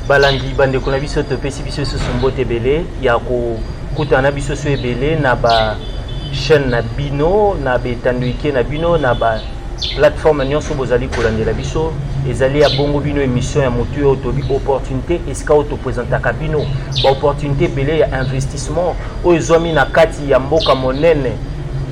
balandi bande ko na biso to pesi biso so mbote belé ya ko kutana biso so ebelé na ba chaîne na bino na betanduike na bino na ba plateforme nyonso bozali kolandela biso ezali ya bongo bino émission ya motu oyo tobi opportunité eska oyo topresentaka bino ba opportunité belé ya investissement oyo ezwami na kati ya mboka monene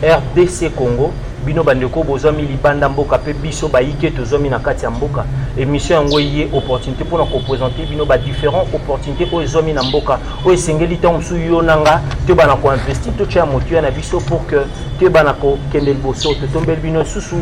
RDC Congo bino bandeko bozwami libanda mboka pe biso bayike tozwami na kati ya mboka émission yango ye opportunité pour na représenter bino ba différents opportunités oyo ezwami na mboka oyo esengeli ntango mosusu yo nanga te bana ko investir to tia motu na biso pour que te bana ko kende liboso to tombeli bino susu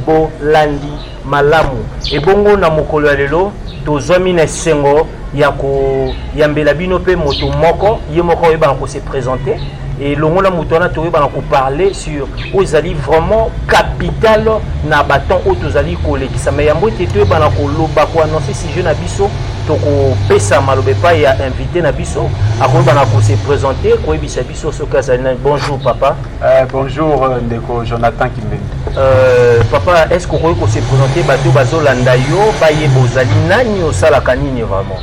bolandi malamu ebongo na mokolo ya lelo tozwami na esengo ya ko yambela bino pe moto moko ye moko oyo bana ko se présenter et l'ongo la moutona toye bana ko parler sur ozali vraiment capital na baton otozali kolekisa mais yambo te bana ko loba ko annoncer si je na biso to ko pesa malobe pa ya invité na biso ako bana ko se présenter ko ebisa biso so kazali. Bonjour papa. Bonjour ndeko Jonathan Kimbendi. Papa, est-ce que ko se présenter bato bazolanda yo baye bozali nani osala kanini vraiment?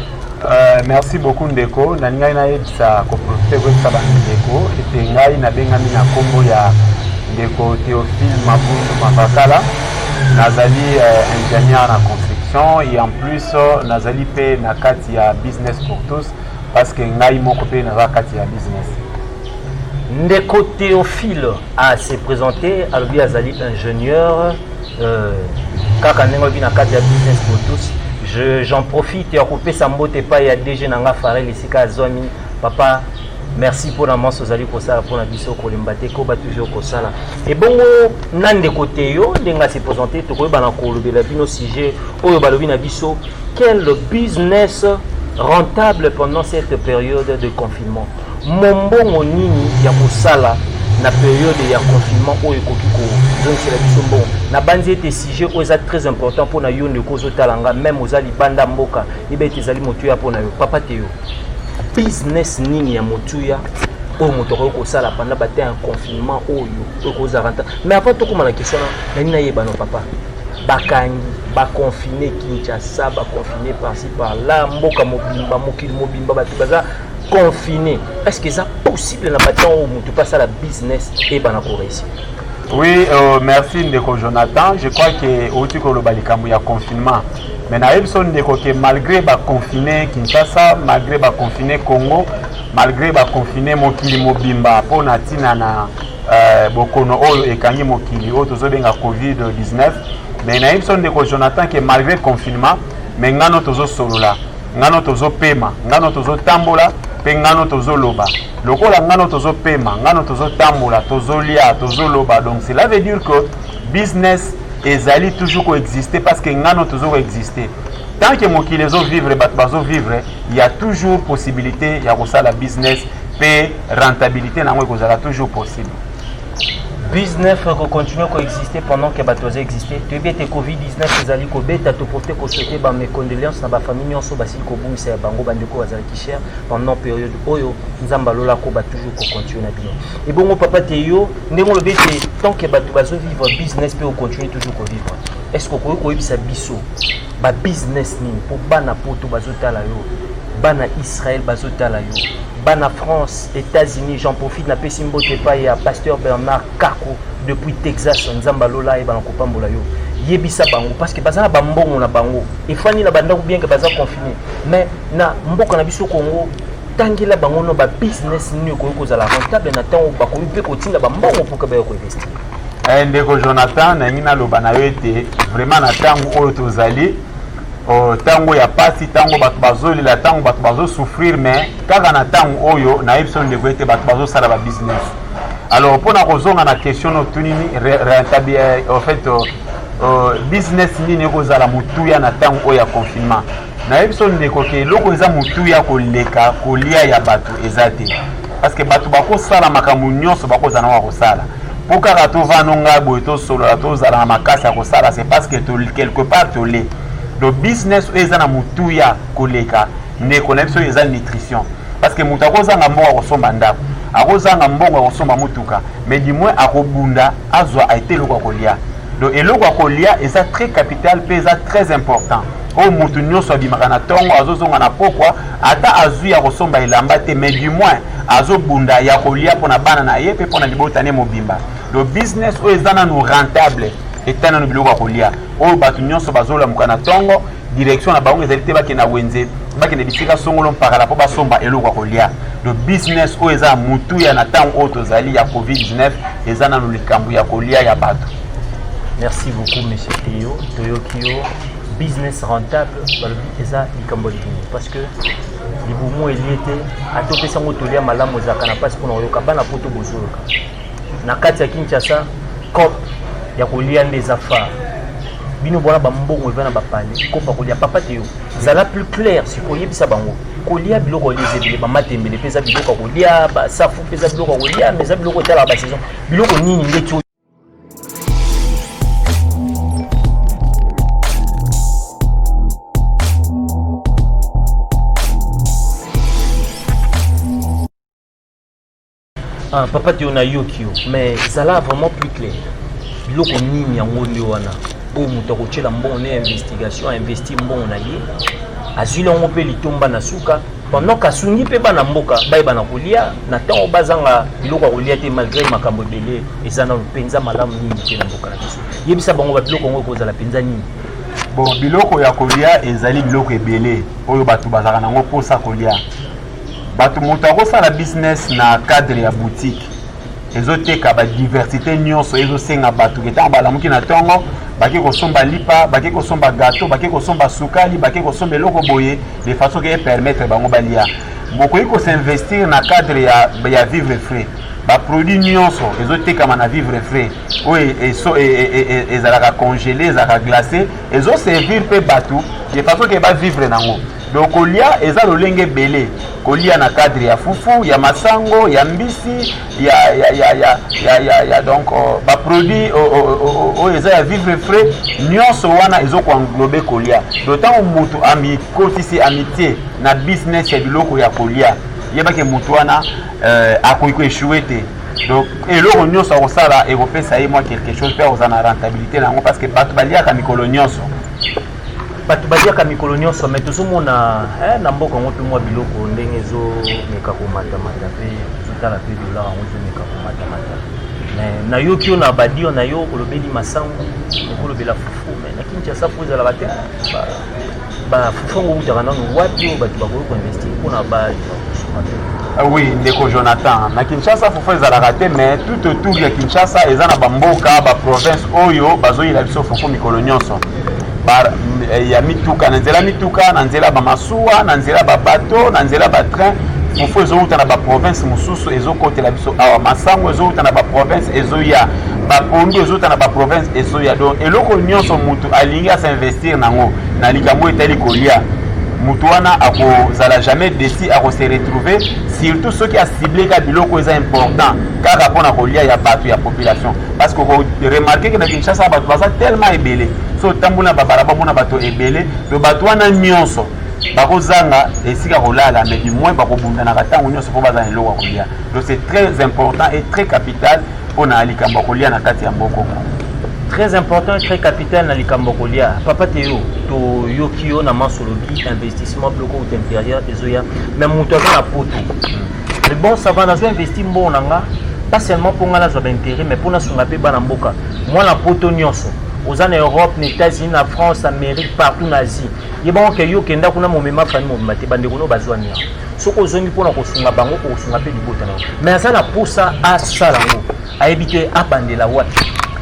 Merci beaucoup ndeko naningai na yebisa ko profiter ko tsaba ndeko et ngai na bengami na kombo ya ndeko Théophile Mabundu Mafakala nazali ingénieur na construction et en plus nazali pe na kati ya business pour tous parce que ngai moko pe na kati ya business. Ndeko Théophile a se présenté alobi azali ingénieur kaka ndenge bi na kati ya business pour tous. J'en profite et occupé Sambote pas ya DG nanga Farel Isika Zomi. Papa, merci pour la masse aux alliés pour ça, pour la biso ko limbate ko ba toujours ko sala. Et bongo nande côté yo ndenga se présenter to ko ba na ko lobela bino sujet oyo ba lobi na biso quel business rentable pendant cette période de confinement. Mombongo nini ya ko sala na période ya confinement oyo kokiko donc c'est la biso bon na banzi était sujet oyo très important pour na yo ndeko zotalanga même ozali banda mboka ibeti zali motuya pour na yo papa Théo business nini ya motuya oyo moto ko sala pendant baté un confinement oyo ko za renta mais après to koma na question na nina yeba no papa bakangi ba confiné Kinshasa ba confiné par-ci par-là mboka mobimba mokili mobimba batu baza confiné. Est-ce que c'est possible dans le temps où tu passes à la business et dans la réussir? Oui, merci ndeko Jonathan. Je crois que au tu ko le balikamu ya confinement. Mais na ebson ndeko que malgré ba confiné Kinshasa, malgré ba confiné Congo, malgré ba confiné mokili mobimba pona tina na bokono oyo ekangi mokili oyo tozobenga COVID-19. Mais na ebson ndeko Jonathan que malgré confinement, mais ngano tozo solola, ngano tozo pema, ngano tozo tambola ngano tozo loba lokola ngano tozo pema ngano tozo tambola tozo lia tozo loba donc cela veut dire que business ezali toujours coexister parce que ngano tozo exister tant que mokili ezo vivre bat bazo vivre il y a toujours possibilité ya kosala business pe rentabilité nango ekozala toujours possible. Business faut continuer à exister pendant que bateau exister. Tu veux te COVID-19 ezali ko beta to porter ko souhaiter ba mes condoléances na ba famille nyonso basi ko bungisa bango bandeko bazali ki cher pendant période oyo nzamba lola ko ba toujours ko continuer na bino. Et bongo papa Théo ndemo le bete tant que bateau bazo vivre business peut continuer toujours ko vivre. Est-ce que ko yebisa biso ba business ni pour bana poto bazo tala yo bana Israël bazo tala yo Bana France, États-Unis, j'en profite na pesimbo te pa ya pasteur Bernard Kako depuis Texas nzamba lola e bana kopambola yo. Yebisa bango parce que bazana bambongo na bango. Et fani na banda bien que baza confiné. Mais na mboka na biso Congo tangela bango no ba business ni ko ko za la rentable na temps ba ko pe ko tinda bambongo pour que ba ko investir. Ndeko Jonathan na ngina loba na yo ete vraiment na tango oyo tozali tango ya pasi tango bato bazoli la tango bato bazo souffrir mais kaka na tango oyo na epson de voete bato bazo sala ba business. Alors pour na kozonga na question no tunini rentabilité en fait business nini kozala mutuya na tango oyo ya confinement na epson de koke loko eza mutuya koleka kolia ya bato ezate parce que bato bako sala makambo nyonso bako zana wa kosala pour kaka to vanonga boy to solo to zala makasa kosala c'est parce que quelque part to le le business est na mutuya koleka ne connexion est nutrition parce que mutako zanga mbongo kosomba ndako akozanga mbongo kosomba mutuka mais du moins akobunda azwa a été loko kolia donc eloko kolia est très capital pesa très important o mutu nyonso abimaka na tongo azozonga na pokwa ata azwi ya kosomba elamba te, mais du moins azobunda ya kolia mpona bana na ye mpe mpona libotane mobimba. Le business oyo eza nanu rentable eta nanu biloko ya kolia oyo bato nyonso bazolamuka na tongo direction na bango ezali te bakende wenze bakende bisika songolo mpakala mpo basomba eloko ya kolia. Le business oyo eza mutu ya na ntango oyo tozali ya covid-19 eza nanu likambo ya kolia ya bato. Merci beaucoup, monsieur Théo. Toyokio, business rentable, eza likambo litini. Parce que les boumons éliétés, à tout ça, on tolia malam aux akana parce qu'on a eu kabana poto bozoloka. Na kati ya Kinshasa, cop ya kolia des affaires. Bino bona bambongo evana bapale, kopa kolia papa Théo. Zala plus clair, si kolie bisa bango. Kolia biloko les ba matembele pesa biloko kolia, ba safu pesa biloko kolia, mais za biloko tala ba saison. Biloko nini ngeti papa Théo na yokio, mais ça là vraiment plus clair. Biloko nini yango wana o muto ko tshela mbongo ne investigation investir mbongo na ye azile ngo pe litomba na suka pendant kasungi pe bana mboka bai bana kolia na tango bazanga biloko kolia te malgré makambo belé ezana penza malamu nini te na mboka na biso yebisa bango ba biloko ngo kozala penza nini. Bon, biloko ya kolia ezali biloko ebele oyo bato bazaka nango posa kolia. Bato moto akosala business na cadre ya boutique ezoteka ba diversité nyonso ezosenga bato ketango balamuki na tongo baki kosomba lipa baki kosomba gâteau baki kosomba sukali baki kosomba eloko boye de façon que permettre bango balia bokoki kosinvestir na cadre ya vivre frais ba produit nyonso ezotekama na vivre frais oyo ezalaka congelé ezalaka glacé ezoservir mpe bato de façon que ba vivre nango. Donc kolia eza lolenge belé kolia na cadre ya fufu ya masango ya mbisi ya donc ba produit o eza ya vivre frais nyonso wana ezo englober kolia. D'autant mutu ami kotisi amitié na business ya biloko ya kolia yeba ke mutu wana akoiko échouer te. Donc eloko nyonso akosala ekopesa ye moi quelque chose pe ozana rentabilité nango parce que bato baliaka mikolo nyonso. Bato badiaka mikolo nyonso mais tozomona na mboka ngo pe mwa biloko ndenge ezomeka komatamata mpe ezotala mpe dollar yango ezomeka komatamata mais na yo kio na badio na yo olobeli masango okolobela fufu mais na Kinshasa po ezalaka te bafufu ngo utaka nano wapi oyo bato bakoki koinvestir mpona oui, ndeko Jonathan na Kinshasa fufu ezalaka te mais tout autour ya Kinshasa eza na bamboka ba province oyo bazoyela biso fufu mikolo nyonso. Ya mituka na nzela ba masuwa na nzela ba bateau na nzela ba train fufu ezouta na ba province mususu ezokotela biso awa masango ezouta na ba province ezoya ba pondu ezouta na ba province ezoya. Donc eloko nyonso mutu alingi s'investir nango na likambo etali kolia mutu wana akozala jamais déçu à se retrouver surtout ceux qui a ciblé ka biloko eza important kaka mpona kolia ya bato ya population parce que remarquer que na Kinshasa bato baza tellement ebele so tambola babalaba mona bato ebele le bato wana nyonso bakozanga esika kolala mais du moins bakobundanaka ntango nyonso mpo baza na eloko ya kolia. Donc c'est très important et très capital mpona likambo ya kolia na kati ya mboko. Très important et très capital na likambo kolia. Papa Théo to yokio na masologi investissement bloco intérieur ezoya mais mutu na poto. Le bon ça va na zo investir mbongo nanga pas seulement pour ngala zo d'intérêt mais pour na sunga pe bana mboka. Moi na poto nyonso aux en Europe, les États-Unis, la France, l'Amérique, partout en Asie. Il y a des gens qui ont fait des famille, des gens qui ont fait des pour sunga bango pour sunga pe du botana. Mais ça la pour ça à salango à éviter à bander la ouate.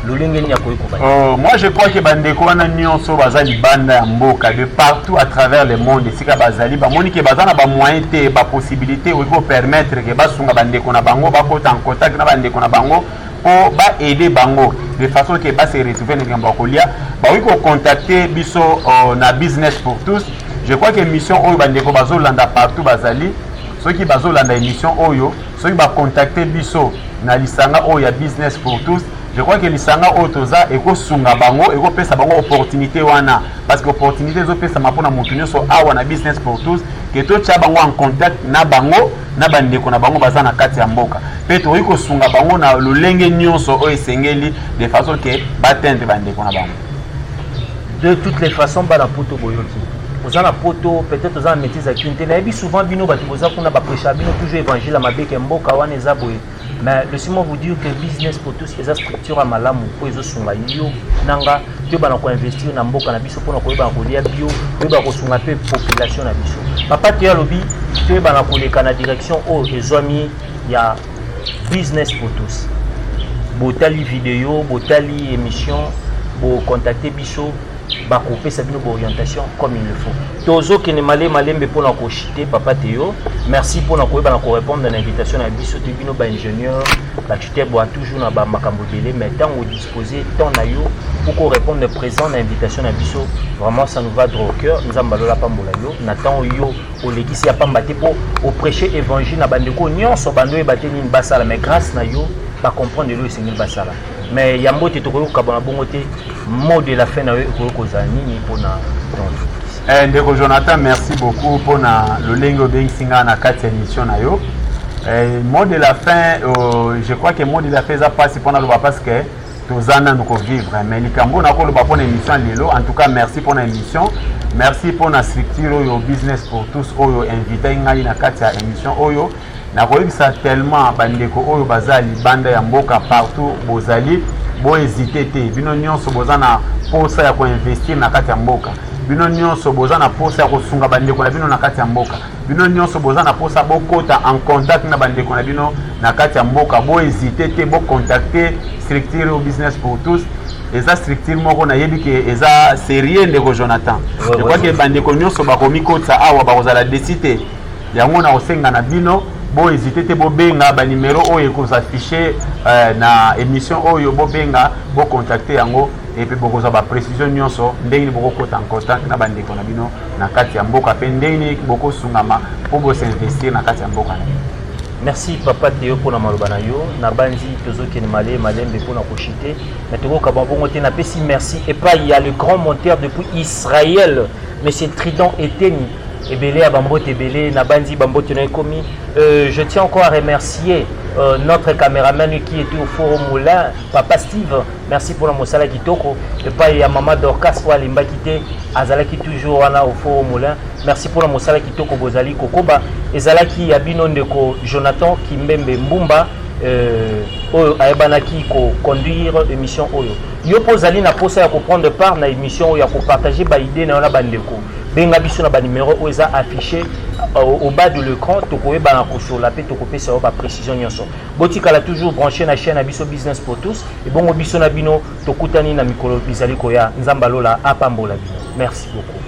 Moi je crois que bandeko wana nyonso bazali banda mboka de partout à travers le monde sika bazali ba moni ke bazana ba moyen te ba possibilité ou ko permettre que basunga bandeko na bango ba kota en contact na bandeko na bango pour ba aider bango de façon que ba se retrouver na kolia ba wi ko contacter biso na business pour tous. Je crois que mission oyo bandeko bazolanda partout bazali ceux qui bazolanda émission oyo ceux qui ba contacter biso na lisanga oyo ya business pour tous. Je crois que lisanga otoza eko sunga bango eko pesa bango opportunité wana parce que opportunité zo pesa mapona mutu nyonso awa na business pour tous que to tcha bango en contact na bango na bandeko na bango baza na kati ya mboka pe to iko sunga bango na lolenge nyonso o esengeli de façon que batendre bandeko na bango. De toutes les façons, bana poto boyoki. Vous avez poto, peut-être vous avez un métier à quinté. Mais souvent, bino batiboza qu'on a pas prêché, bino toujours évangile à ma bec et mboka wan ezaboye. Mais laissez-moi vous dire que business pour tous les structures à malamu pour les autres yo nanga tu vas nous investir dans mboka na biso pour nous koyeba kolia bio, tu vas kosunga pe population na biso. Papa tu as lobby, tu vas na koleka na direction au ezwami ya business pour tous. Botali vidéo, botali émission, bo contacter biso. Ba couper sa orientation comme il le faut. Tozo qui ne malé malembe pour nous chiter papa Théo. Merci pour nous répondre à l'invitation à biso tebino ba ingénieur, ba chiter boit toujours na ba makambo belé mais tant au disposer tant na yo pour répondre présent à l'invitation à biso. Vraiment ça nous va droit au cœur. Nous ambalola pambola yo, natang yo au lekisi ya pambate pour au prêcher évangile na bandeko nyonso bando e bateni basala mais grâce na yo pas comprendre le Seigneur basala. Mais yambo te tokolo kabona bongote mot de la fin na yo ko nini pona donc ndeko Jonathan, merci beaucoup pour le lengo beng singa na 4 émission na yo. Mot de la fin, je crois que mot de la fin ça passe pour nous parce que tozana nous vivre mais likambo na ko lo ba pour émission lelo. En tout cas merci pour l'émission. Merci pour la structure yo business pour tous oyo invité ngai na 4 émission oyo. Na koyebisa tellement bandeko oyo bazali banda ya mboka partout bozali bo hésiter te bino nyonso bozana posa ya ko investir na kati ya mboka bino nyonso bozana posa ya kosunga bandeko na bino na kati ya mboka bino nyonso bozana posa bokota en contact na bandeko na bino na kati ya mboka bo hésiter te bo contacter structure au business pour tous eza structure moko na yebi ke eza sérieux ndeko Jonathan. Je crois que bandeko nyonso bakomi kota awa bakozala décider yango na osenga na bino bo hésiter te bo benga ba numéro oyo ko s'afficher na émission oyo bo benga bo contacter yango et puis boko za ba précision nyonso ndenge boko kota en contact na bandeko na bino na kati ya mboka pe ndenge boko sungama po bo s'investir na kati ya mboka na bino. Merci papa Théo pour la malobana yo na banzi tozo ki ni malembe pour na kochiter mais toko kabongo te na pesi merci et pas il y a le grand monteur depuis Israël monsieur Tridon Eteni Ebele à Bambote Ebele, Nabanzi Bambote Noekomi. Je tiens encore à remercier notre caméraman qui était au Forum Moulin, Papa Steve. Merci pour la Mosala Kitoko. Et pas il y a Maman Dorcas ou Alimba Kité, Azalaki toujours au Forum Moulin. Merci pour la Mosala Kitoko Bozali Kokoba. Et Zalaki Abinon de Jonathan Kimbembe Mbumba. Aebanaki ko conduire émission oyo. Yo pozali na posa ya ko prendre part na émission oyo ya ko partager ba idée na na bandeko. Benga biso na ba numéro oyo za affiché au bas de l'écran to ko yeba na ko sola pe to ko pesa ba précision nyonso. Botika la toujours branché na chaîne Abiso Business pour tous et bongo biso na bino to kutani na mikolo bizali ko ya Nzambalola apambola bino. Merci beaucoup.